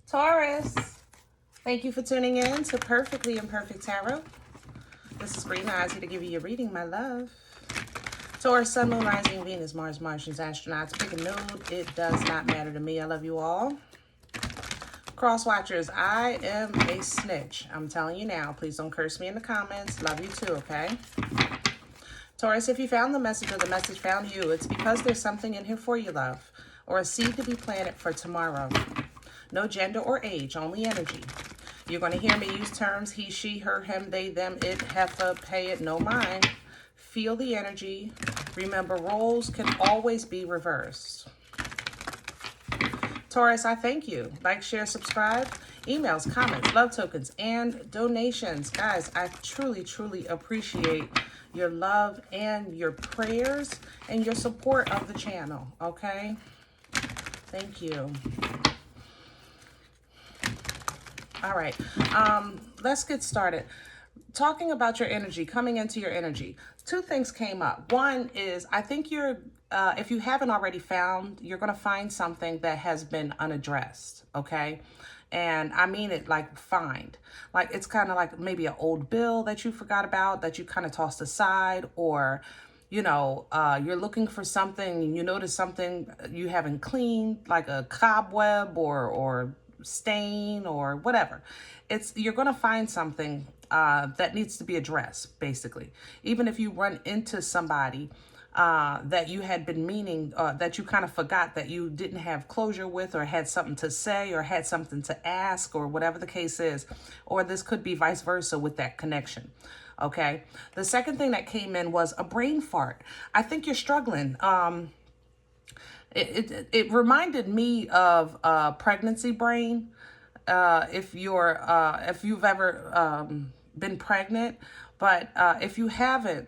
Taurus, thank you for tuning in to Perfectly Imperfect Tarot. This is Green Eyes here to give you your reading, my love. Taurus, Sun, Moon, Rising, Venus, Mars, Martians, astronauts. Pick a node. It does not matter to me. I love you all. Cross watchers, I am a snitch. I'm telling you now. Please don't curse me in the comments. Love you too, okay? Taurus, if you found the message or the message found you, it's because there's something in here for you, love, or a seed to be planted for tomorrow. No gender or age, only energy. You're going to hear me use terms he, she, her, him, they, them, it, heifer, pay it, no mind. Feel the energy. Remember, roles can always be reversed. Taurus, I thank you. Like, share, subscribe. Emails, comments, love tokens, and donations. Guys, I truly, truly appreciate your love and your prayers and your support of the channel, okay? Thank you. All right, let's get started. Talking about your energy, coming into your energy. Two things came up. One is, I think you're, if you haven't already found, you're going to find something that has been unaddressed, okay? And I mean it like find. Like it's kind of like maybe an old bill that you forgot about, that you kind of tossed aside, or, you know, you're looking for something and you notice something you haven't cleaned, like a cobweb or stain or whatever. You're going to find something that needs to be addressed, basically. Even if you run into somebody that you had been meaning, that you kind of forgot that you didn't have closure with, or had something to say, or had something to ask, or whatever the case is, or this could be vice versa with that connection. Okay. The second thing that came in was a brain fart. I think you're struggling. It reminded me of pregnancy brain. If you've ever been pregnant, but if you haven't,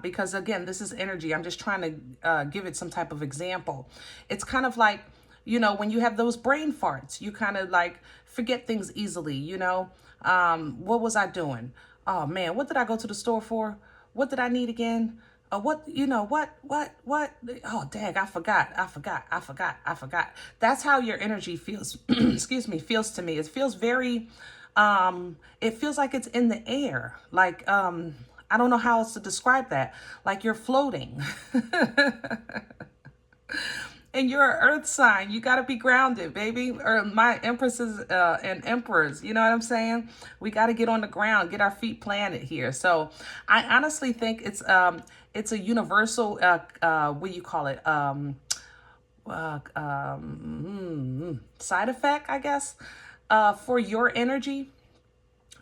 because again, this is energy. I'm just trying to give it some type of example. It's kind of like, you know, when you have those brain farts, you kind of like forget things easily, you know. What was I doing? Oh man, what did I go to the store for? What did I need again? What, you know, what? Oh, dang, I forgot. That's how your energy feels, excuse me, feels to me. It feels very, it feels like it's in the air. Like, I don't know how else to describe that. Like you're floating. And you're an earth sign. You got to be grounded, baby. Or my empresses and emperors, you know what I'm saying? We got to get on the ground, get our feet planted here. So I honestly think it's a universal, what do you call it? Side effect, I guess, for your energy.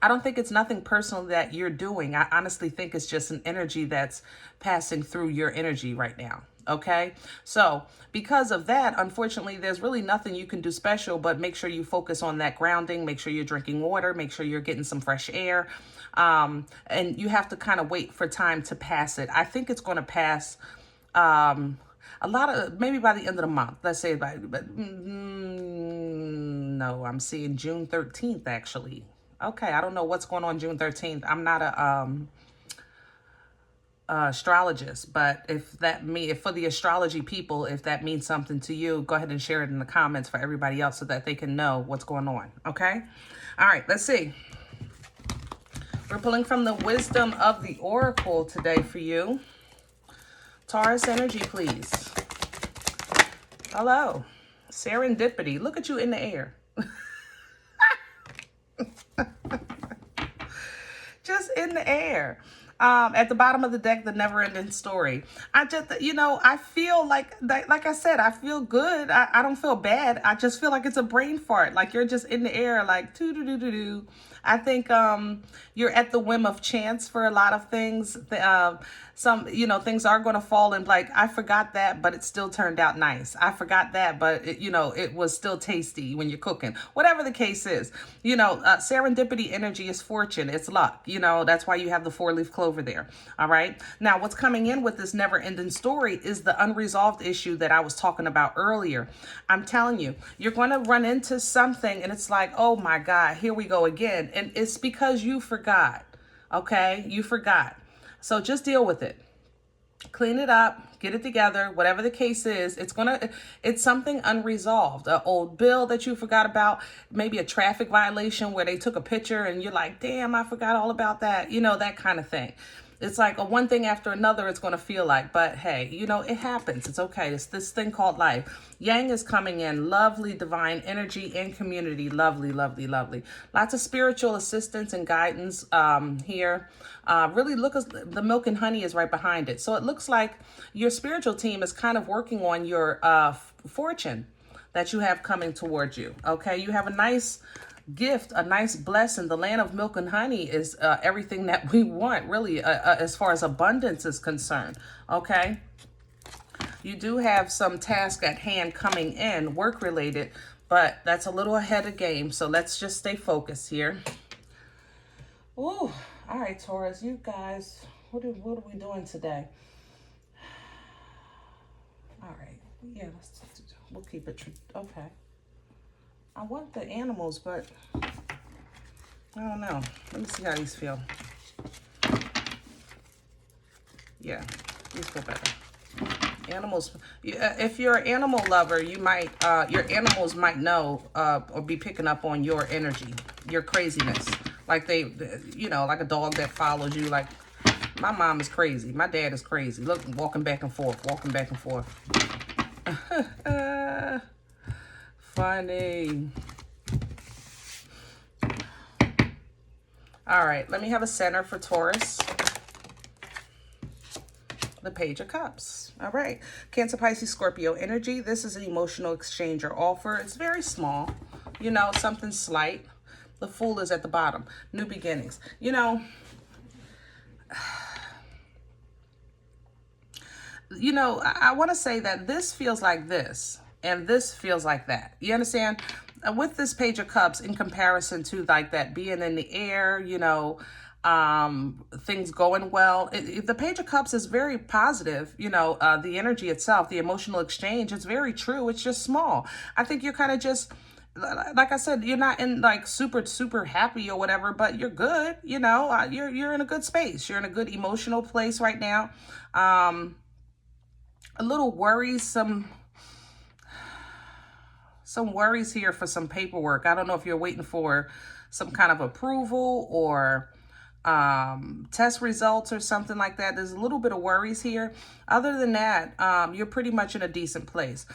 I don't think it's nothing personal that you're doing. I honestly think it's just an energy that's passing through your energy right now. Okay. So because of that, unfortunately, there's really nothing you can do special, but make sure you focus on that grounding. Make sure you're drinking water. Make sure you're getting some fresh air. And you have to kind of wait for time to pass it. I think it's going to pass, a lot of, maybe by the end of the month, let's say no, I'm seeing June 13th, actually. Okay, I don't know what's going on June 13th. I'm not a astrologist, but if for the astrology people, if that means something to you, go ahead and share it in the comments for everybody else so that they can know what's going on. Okay? All right, let's see. We're pulling from the wisdom of the oracle today for you. Taurus energy, please. Hello. Serendipity. Look at you in the air. Just in the air. At the bottom of the deck, the never-ending story. I just, you know, I feel like I said, I feel good. I don't feel bad. I just feel like it's a brain fart. Like you're just in the air, like doo-doo-doo-doo-doo. I think you're at the whim of chance for a lot of things. Some, you know, things are going to fall and like, I forgot that, but it still turned out nice. I forgot that, but it, you know, it was still tasty when you're cooking. Whatever the case is, you know, serendipity energy is fortune. It's luck. You know, that's why you have the 4-leaf clover there. All right. Now, what's coming in with this never-ending story is the unresolved issue that I was talking about earlier. I'm telling you, you're going to run into something and it's like, oh my God, here we go again. And it's because you forgot. Okay. You forgot. So just deal with it. Clean it up, get it together, whatever the case is. It's something unresolved, an old bill that you forgot about, maybe a traffic violation where they took a picture and you're like, damn, I forgot all about that, that kind of thing. It's like a one thing after another it's going to feel like, but hey, it happens. It's okay. It's this thing called life. Yang is coming in, lovely divine energy and community. Lovely, lovely, lovely. Lots of spiritual assistance and guidance here. Really look, the milk and honey is right behind it. So it looks like your spiritual team is kind of working on your fortune that you have coming towards you. Okay, you have a nice gift, a nice blessing. The land of milk and honey is everything that we want, really, as far as abundance is concerned. Okay, you do have some task at hand coming in, work related, but that's a little ahead of game. So let's just stay focused here. Ooh, all right, Taurus, you guys, what are we doing today? All right, yeah, we'll keep it. Okay. I want the animals, but I don't know. Let me see how these feel. Yeah, these feel better. Animals, if you're an animal lover, you might, your animals might know or be picking up on your energy, your craziness. Like like a dog that follows you. Like, my mom is crazy. My dad is crazy. Look, walking back and forth, walking back and forth. Funny. All right, let me have a center for Taurus. The Page of Cups. All right, Cancer, Pisces, Scorpio energy. This is an emotional exchange or offer. It's very small, something slight. The Fool is at the bottom. New beginnings. I want to say that this feels like this, and this feels like that. You understand? With this Page of Cups, in comparison to like that being in the air, things going well. The Page of Cups is very positive. The energy itself, the emotional exchange, it's very true. It's just small. I think you're kind of just, like I said, you're not in like super, super happy or whatever, but you're good. You're in a good space. You're in a good emotional place right now. A little worrisome. Some worries here for some paperwork. I don't know if you're waiting for some kind of approval or test results or something like that. There's a little bit of worries here. Other than that, you're pretty much in a decent place.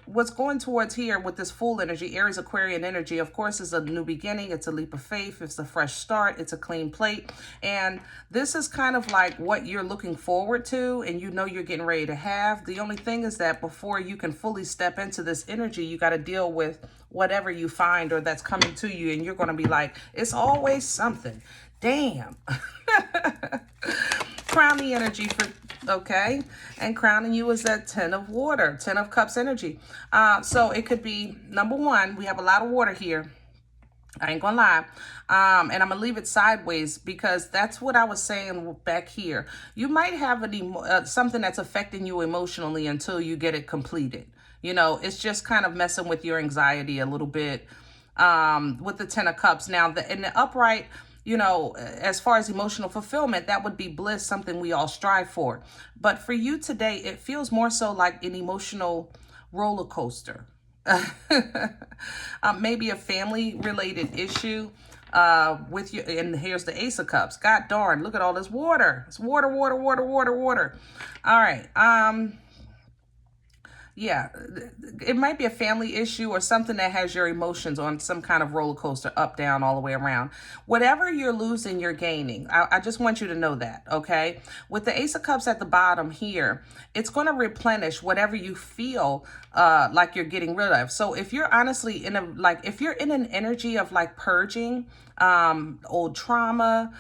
What's going towards here with this Fool energy, Aries, Aquarian energy, of course, is a new beginning. It's a leap of faith. It's a fresh start. It's a clean plate. And this is kind of like what you're looking forward to and you're getting ready to have. The only thing is that before you can fully step into this energy, you got to deal with whatever you find or that's coming to you. And you're going to be like, it's always something. Damn. Crown the energy okay? And crowning you is that 10 of water, 10 of cups energy. So it could be, number one, we have a lot of water here. I ain't gonna lie. And I'm gonna leave it sideways because that's what I was saying back here. You might have something that's affecting you emotionally until you get it completed. It's just kind of messing with your anxiety a little bit with the 10 of cups. Now, in the upright, as far as emotional fulfillment, that would be bliss, something we all strive for. But for you today, it feels more so like an emotional roller coaster. Maybe a family related issue with you. And here's the Ace of Cups. God darn, look at all this water. It's water, water, water, water, water. All right. Yeah, it might be a family issue or something that has your emotions on some kind of roller coaster, up, down, all the way around. Whatever you're losing, you're gaining. I just want you to know that, okay? With the Ace of Cups at the bottom here, it's going to replenish whatever you feel like you're getting rid of. So if you're honestly if you're in an energy of like purging, old trauma,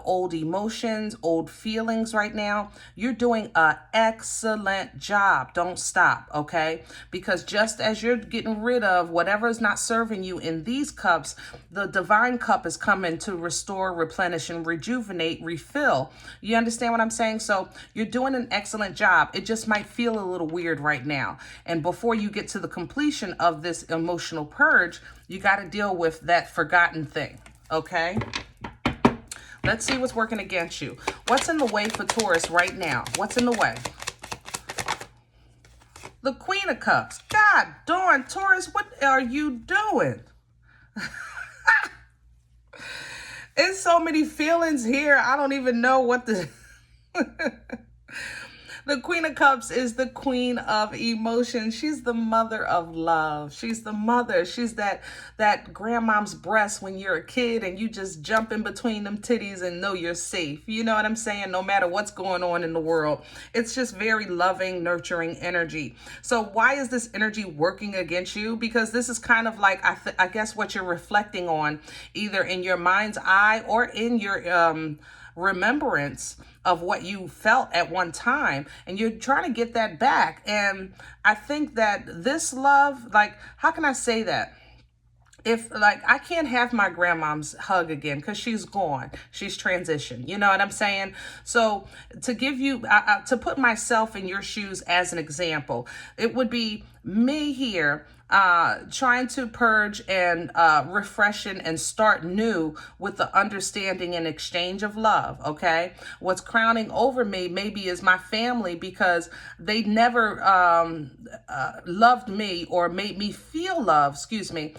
old emotions, old feelings right now, you're doing an excellent job. Don't stop, okay? Because just as you're getting rid of whatever is not serving you in these cups, the divine cup is coming to restore, replenish, and rejuvenate, refill. You understand what I'm saying? So you're doing an excellent job. It just might feel a little weird right now. And before you get to the completion of this emotional purge, you got to deal with that forgotten thing, okay? Let's see what's working against you. What's in the way for Taurus right now? What's in the way? The Queen of Cups. God darn, Taurus, what are you doing? There's so many feelings here. I don't even know what the... The Queen of Cups is the queen of emotion. She's the mother of love. She's the mother. She's that grandmom's breast when you're a kid and you just jump in between them titties and know you're safe. You know what I'm saying? No matter what's going on in the world. It's just very loving, nurturing energy. So why is this energy working against you? Because this is kind of like, I guess what you're reflecting on, either in your mind's eye or in your remembrance of what you felt at one time, and you're trying to get that back. And I think that this love, like, how can I say that? If, like, I can't have my grandmom's hug again because she's gone. She's transitioned. You know what I'm saying? So to give you, to put myself in your shoes as an example, it would be me here trying to purge and refreshen and start new with the understanding and exchange of love. Okay, what's crowning over me maybe is my family, because they never loved me or made me feel love, excuse me,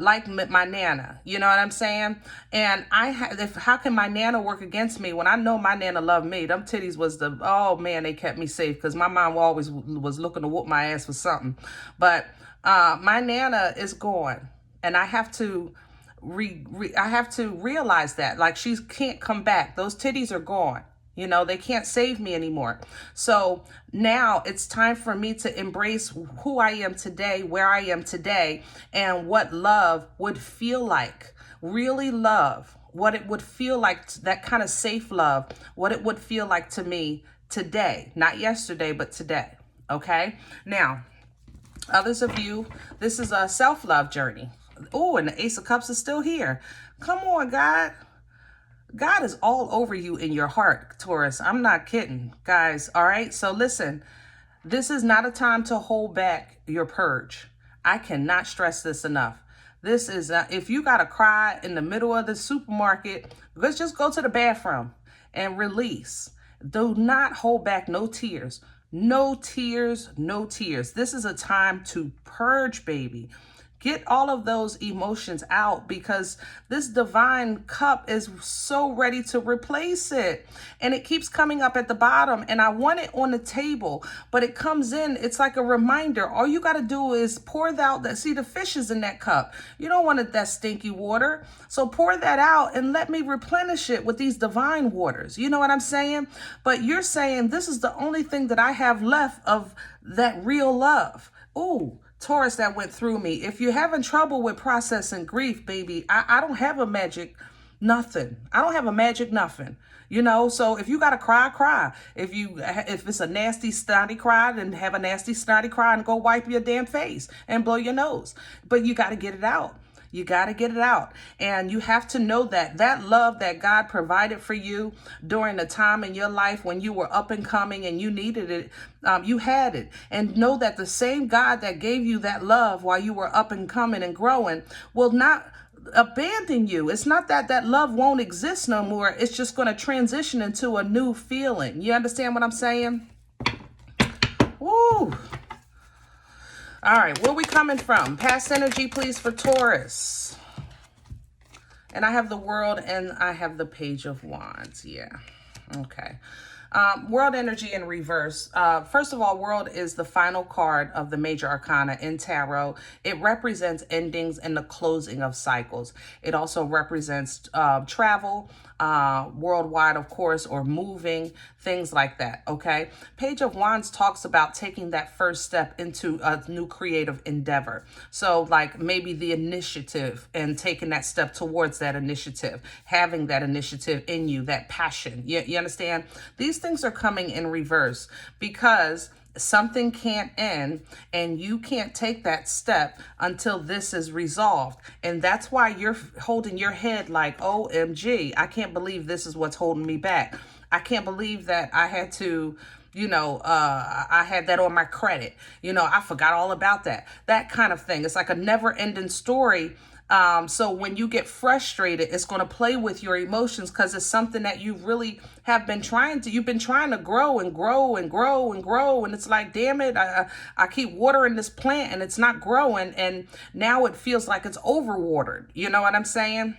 like my nana. You know what I'm saying? And how can my nana work against me when I know my nana loved me? Them titties was the, oh man, they kept me safe, because my mom always was looking to whoop my ass for something. But my nana is gone, and I have to I have to realize that, like, she can't come back. Those titties are gone. You know, they can't save me anymore. So now it's time for me to embrace who I am today, where I am today, and what love would feel like. Really love, what it would feel like, that kind of safe love, what it would feel like to me today, not yesterday, but today. Okay. Now, others of you, this is a self-love journey. Oh, and the Ace of Cups is still here. Come on, God. God is all over you in your heart, Taurus. I'm not kidding, guys. All right. So listen, this is not a time to hold back your purge. I cannot stress this enough. This is, if you got to cry in the middle of the supermarket, let's just go to the bathroom and release. Do not hold back no tears. No tears, no tears. This is a time to purge, baby. Get all of those emotions out, because this divine cup is so ready to replace it. And it keeps coming up at the bottom, and I want it on the table, but it comes in. It's like a reminder. All you got to do is pour out that. See, the fish is in that cup. You don't want that stinky water. So pour that out and let me replenish it with these divine waters. You know what I'm saying? But you're saying this is the only thing that I have left of that real love. Ooh. Taurus, that went through me. If you're having trouble with processing grief, baby, I don't have a magic nothing. I don't have a magic nothing. You know, so if you got to cry, cry. If it's a nasty, snotty cry, then have a nasty, snotty cry and go wipe your damn face and blow your nose. But you got to get it out. You got to get it out. And you have to know that that love that God provided for you during the time in your life when you were up and coming and you needed it, you had it. And know that the same God that gave you that love while you were up and coming and growing will not abandon you. It's not that that love won't exist no more. It's just going to transition into a new feeling. You understand what I'm saying? Woo! All right, where we coming from? Past energy, please, for Taurus. And I have the World and I have the Page of Wands. Yeah. Okay. World energy in reverse. First of all, World is the final card of the major arcana in tarot. It represents endings and the closing of cycles. It also represents travel, worldwide, of course, or moving, things like that. Okay. Page of Wands talks about taking that first step into a new creative endeavor. So like maybe the initiative and taking that step towards that initiative, having that initiative in you, that passion. You understand? These things are coming in reverse because something can't end and you can't take that step until this is resolved. And that's why you're holding your head like, OMG, I can't believe this is what's holding me back. I can't believe that I had to, I had that on my credit. I forgot all about that. That kind of thing. It's like a never ending story So when you get frustrated, it's going to play with your emotions because it's something that you really have been you've been trying to grow and grow and grow and grow. And it's like, damn it, I keep watering this plant and it's not growing. And now it feels like it's overwatered. You know what I'm saying?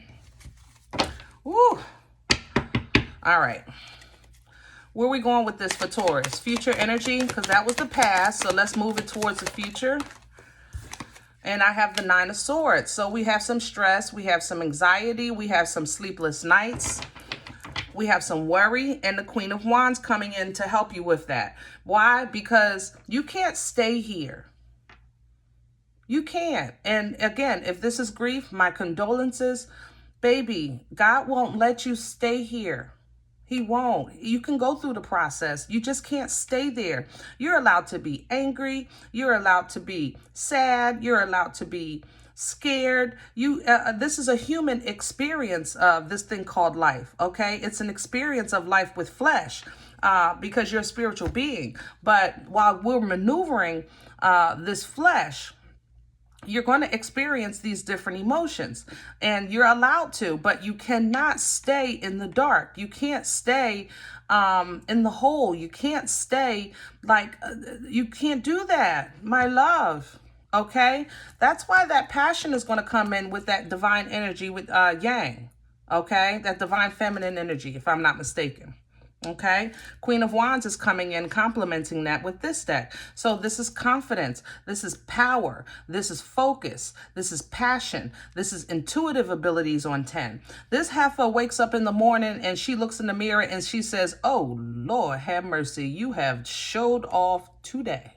Woo. All right. Where are we going with this for Taurus? Future energy, because that was the past. So let's move it towards the future. And I have the Nine of Swords. So we have some stress. We have some anxiety. We have some sleepless nights. We have some worry. And the Queen of Wands coming in to help you with that. Why? Because you can't stay here. You can't. And again, if this is grief, my condolences. Baby, God won't let you stay here. He won't. You can go through the process. You just can't stay there. You're allowed to be angry. You're allowed to be sad. You're allowed to be scared. This is a human experience of this thing called life, okay? It's an experience of life with flesh because you're a spiritual being. But while we're maneuvering this flesh, you're going to experience these different emotions and you're allowed to, but you cannot stay in the dark. You can't stay in the hole. You can't stay you can't do that, my love. Okay. That's why that passion is going to come in with that divine energy with Yang. Okay. That divine feminine energy, if I'm not mistaken. Okay, Queen of Wands is coming in complementing that with this deck. So this is confidence, this is power, this is focus, this is passion, this is intuitive abilities on 10. This heifer wakes up in the morning and she looks in the mirror and she says, oh Lord have mercy, you have showed off today.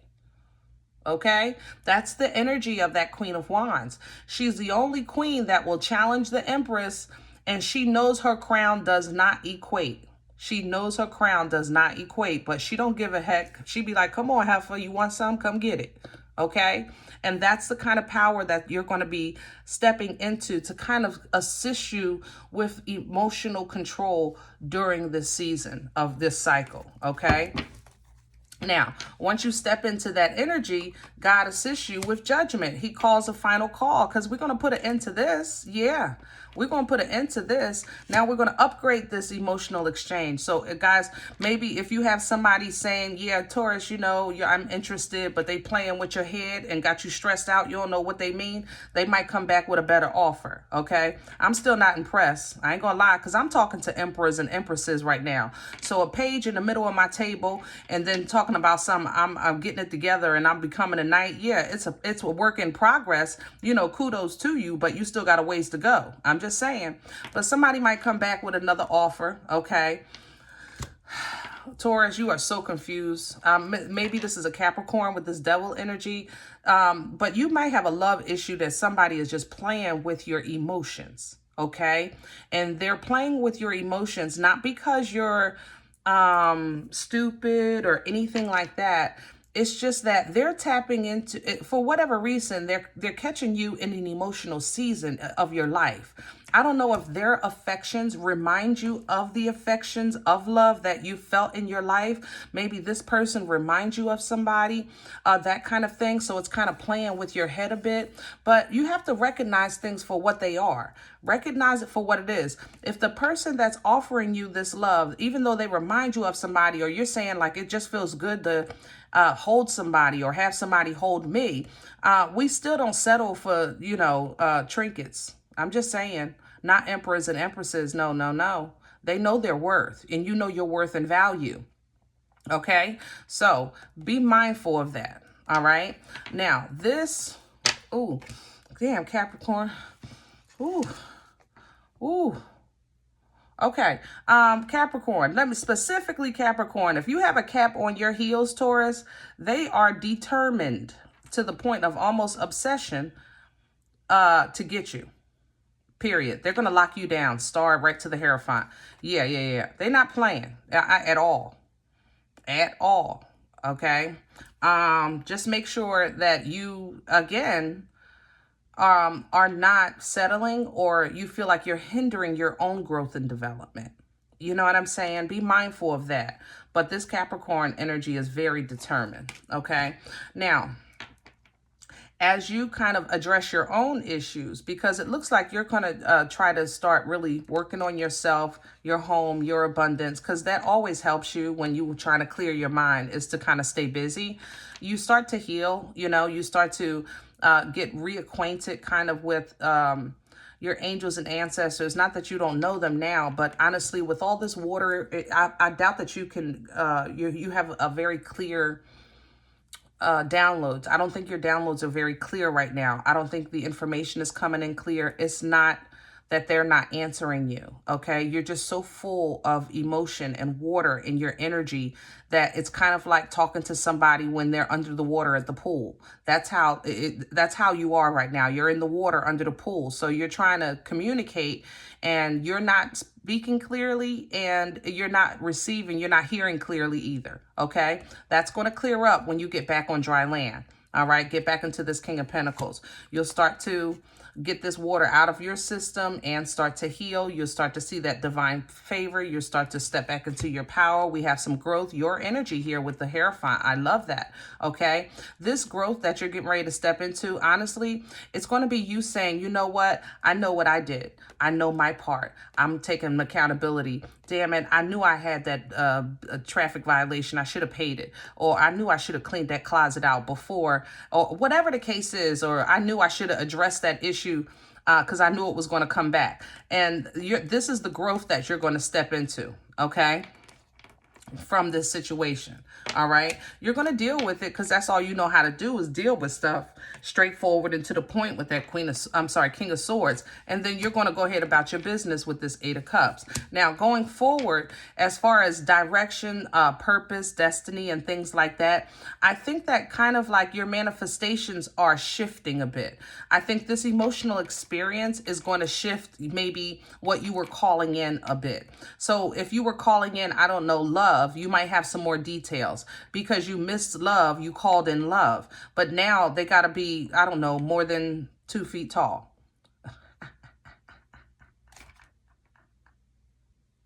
Okay, that's the energy of that Queen of Wands. She's the only queen that will challenge the Empress, and she knows her crown does not equate. She knows her crown does not equate, but she don't give a heck. She be like, come on, heifer, you want some? Come get it. Okay? And that's the kind of power that you're going to be stepping into to kind of assist you with emotional control during this season of this cycle. Okay? Now, once you step into that energy, God assists you with judgment. He calls a final call because we're going to put an end to this. Yeah, we're going to put an end to this. Now we're going to upgrade this emotional exchange. So guys, maybe if you have somebody saying, yeah, Taurus, you know, I'm interested, but they playing with your head and got you stressed out. You don't know what they mean. They might come back with a better offer. Okay. I'm still not impressed. I ain't going to lie, because I'm talking to emperors and empresses right now. So a page in the middle of my table and then talking about something, I'm getting it together and I'm becoming a knight. Yeah, it's a work in progress. You know, kudos to you, but you still got a ways to go. I'm just saying. But somebody might come back with another offer. Okay. Taurus, you are so confused. Maybe this is a Capricorn with this devil energy. But you might have a love issue that somebody is just playing with your emotions. Okay. And they're playing with your emotions, not because you're stupid or anything like that. It's just that they're tapping into it for whatever reason. They're catching you in an emotional season of your life. I don't know if their affections remind you of the affections of love that you felt in your life. Maybe this person reminds you of somebody, that kind of thing. So it's kind of playing with your head a bit, but you have to recognize things for what they are. Recognize it for what it is. If the person that's offering you this love, even though they remind you of somebody, or you're saying like, it just feels good to hold somebody or have somebody hold me, we still don't settle for, you know, trinkets. I'm just saying, not emperors and empresses. No, no, no. They know their worth, and you know your worth and value. Okay. So be mindful of that. All right. Now this, ooh, damn Capricorn. Ooh, ooh. Okay. Capricorn, let me specifically Capricorn. If you have a cap on your heels, Taurus, they are determined to the point of almost obsession, to get you. Period. They're going to lock you down. Star right to the Hierophant. Yeah. They're not playing at all. At all. Okay. Just make sure that you, again, are not settling, or you feel like you're hindering your own growth and development. You know what I'm saying? Be mindful of that. But this Capricorn energy is very determined. Okay. Now, as you kind of address your own issues, because it looks like you're going to try to start really working on yourself, your home, your abundance, because that always helps you when you're trying to clear your mind, is to kind of stay busy. You start to heal, you know, you start to get reacquainted kind of with your angels and ancestors. Not that you don't know them now, but honestly, with all this water, I doubt that you can, you have a very clear downloads. I don't think your downloads are very clear right now. I don't think the information is coming in clear. It's not that they're not answering you, okay? You're just so full of emotion and water in your energy that it's kind of like talking to somebody when they're under the water at the pool. That's how that's how you are right now. You're in the water under the pool. So you're trying to communicate and you're not speaking clearly, and you're not receiving, you're not hearing clearly either, okay? That's going to clear up when you get back on dry land. All right, get back into this King of Pentacles. You'll start to get this water out of your system and start to heal. You'll start to see that divine favor. You'll start to step back into your power. We have some growth, your energy here with the Hierophant. I love that, okay? This growth that you're getting ready to step into, honestly, it's going to be you saying, you know what? I know what I did. I know my part. I'm taking accountability. Damn it, I knew I had that traffic violation. I should have paid it. Or I knew I should have cleaned that closet out before, or whatever the case is. Or I knew I should have addressed that issue because I knew it was going to come back. And this is the growth that you're going to step into, okay, from this situation. All right, you're going to deal with it because that's all you know how to do, is deal with stuff straightforward and to the point with that King of Swords. And then you're going to go ahead about your business with this Eight of Cups. Now, going forward, as far as direction, purpose, destiny, and things like that, I think that kind of like your manifestations are shifting a bit. I think this emotional experience is going to shift maybe what you were calling in a bit. So if you were calling in, I don't know, love, you might have some more details. Because you missed love, you called in love. But now they got to be, I don't know, more than 2 feet tall.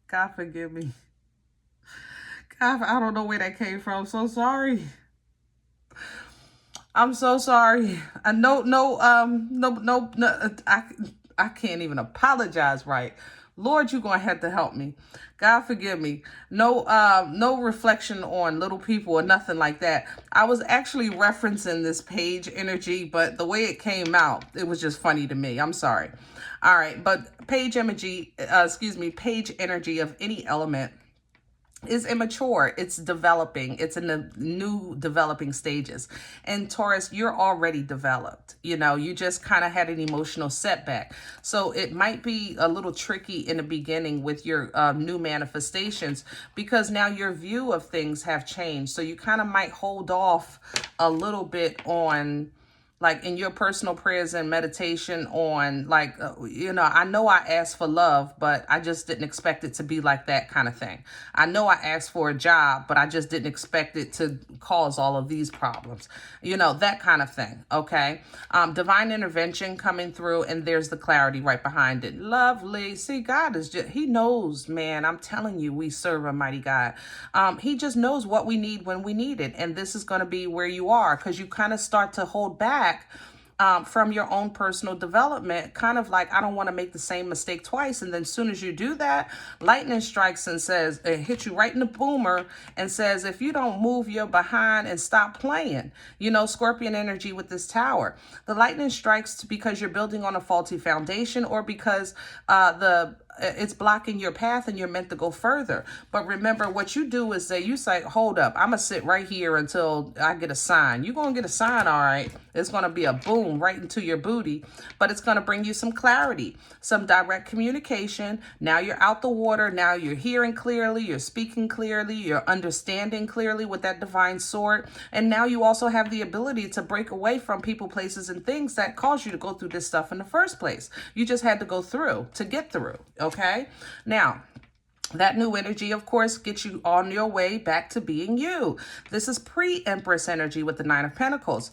God forgive me. God, I don't know where that came from. I'm so sorry. I'm so sorry. No, I can't even apologize right. Lord, you're going to have to help me. God forgive me. No reflection on little people or nothing like that. I was actually referencing this page energy, but the way it came out, it was just funny to me. I'm sorry. All right, but page energy, page energy of any element is immature. It's developing. It's in the new developing stages. And Taurus, you're already developed. You know, you just kind of had an emotional setback. So it might be a little tricky in the beginning with your new manifestations, because now your view of things have changed. So you kind of might hold off a little bit on, like, in your personal prayers and meditation on, like, you know, I know I asked for love, but I just didn't expect it to be like that kind of thing. I know I asked for a job, but I just didn't expect it to cause all of these problems. You know, that kind of thing, okay? Divine intervention coming through, and there's the clarity right behind it. Lovely. See, God is just, he knows, man. I'm telling you, we serve a mighty God. He just knows what we need when we need it. And this is going to be where you are, because you kind of start to hold back from your own personal development, kind of like, I don't want to make the same mistake twice. And then as soon as you do that, lightning strikes and says, it hits you right in the boomer and says, if you don't move your behind and stop playing, you know, Scorpion energy with this Tower. The lightning strikes because you're building on a faulty foundation, or because it's blocking your path and you're meant to go further. But remember, what you do is you say, hold up, I'm going to sit right here until I get a sign. You're going to get a sign, all right. It's going to be a boom right into your booty, but it's going to bring you some clarity, some direct communication. Now you're out the water. Now you're hearing clearly. You're speaking clearly. You're understanding clearly with that divine sword. And now you also have the ability to break away from people, places, and things that caused you to go through this stuff in the first place. You just had to go through to get through. Okay. Now, That new energy, of course, gets you on your way back to being you. This is pre-Empress energy with the Nine of Pentacles.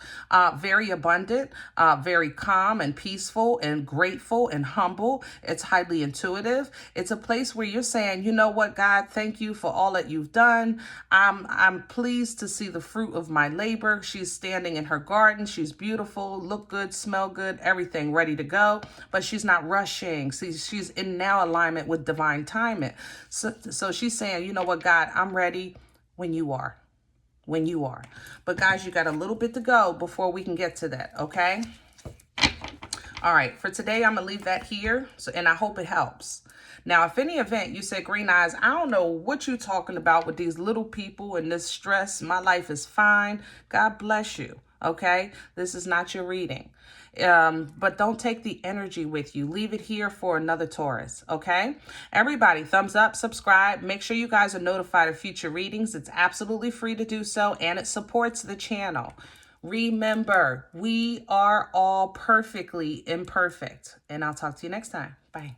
Very abundant, very calm and peaceful and grateful and humble. It's highly intuitive. It's a place where you're saying, you know what, God, thank you for all that you've done. I'm pleased to see the fruit of my labor. She's standing in her garden. She's beautiful, look good, smell good, everything ready to go. But she's not rushing. See, she's in now alignment with divine timing. So she's saying, you know what, God, I'm ready when you are. When you are. But guys, you got a little bit to go before we can get to that, okay? All right, for today, I'm going to leave that here, and I hope it helps. Now, if any event you said, Green Eyes, I don't know what you're talking about with these little people and this stress. My life is fine. God bless you, okay? This is not your reading. But don't take the energy with you. Leave it here for another Taurus, okay? Everybody, thumbs up, subscribe. Make sure you guys are notified of future readings. It's absolutely free to do so, and it supports the channel. Remember, we are all perfectly imperfect. And I'll talk to you next time. Bye.